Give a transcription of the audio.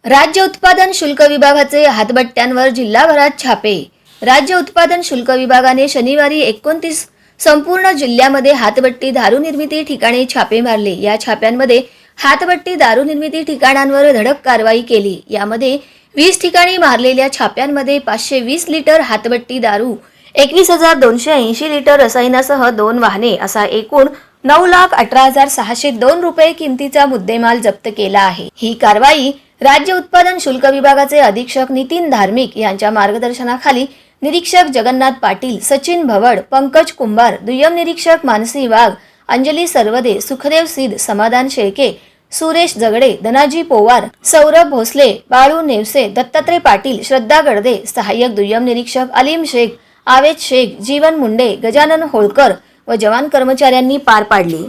राज्य उत्पादन शुल्क विभागाचे हातभट्ट्यांवर जिल्हाभरात छापे। राज्य उत्पादन शुल्क विभागाने शनिवारी 29 संपूर्ण जिल्ह्यामध्ये हातभट्टी दारू निर्मिती ठिकाणी छापे मारले। या छाप्यांमध्ये हातभट्टी दारू निर्मिती ठिकाणांवर धडक कारवाई केली। यामध्ये 20 ठिकाणी मारलेल्या छाप्यांमध्ये 520 लिटर हातभट्टी दारू, 21,280 लिटर रसायनासह 2 वाहने असा एकूण 9,18,602 रुपये किमतीचा मुद्देमाल जप्त केला आहे। ही कारवाई राज्य उत्पादन शुल्क विभागाचे अधीक्षक नितीन धार्मिक यांच्या मार्गदर्शनाखाली निरीक्षक जगन्नाथ पाटील, सचिन भवड, पंकज कुंभार, दुय्यम निरीक्षक मानसी वाघ, अंजली सरवदे, सुखदेव सिद, समाधान शेळके, सुरेश जगडे, धनाजी पोवार, सौरभ भोसले, बाळू नेवसे, दत्तात्रय पाटील, श्रद्धा गडदे, सहाय्यक दुय्यम निरीक्षक अलीम शेख, आवेद शेख, जीवन मुंडे, गजानन होळकर व जवान कर्मचाऱ्यांनी पार पाडली।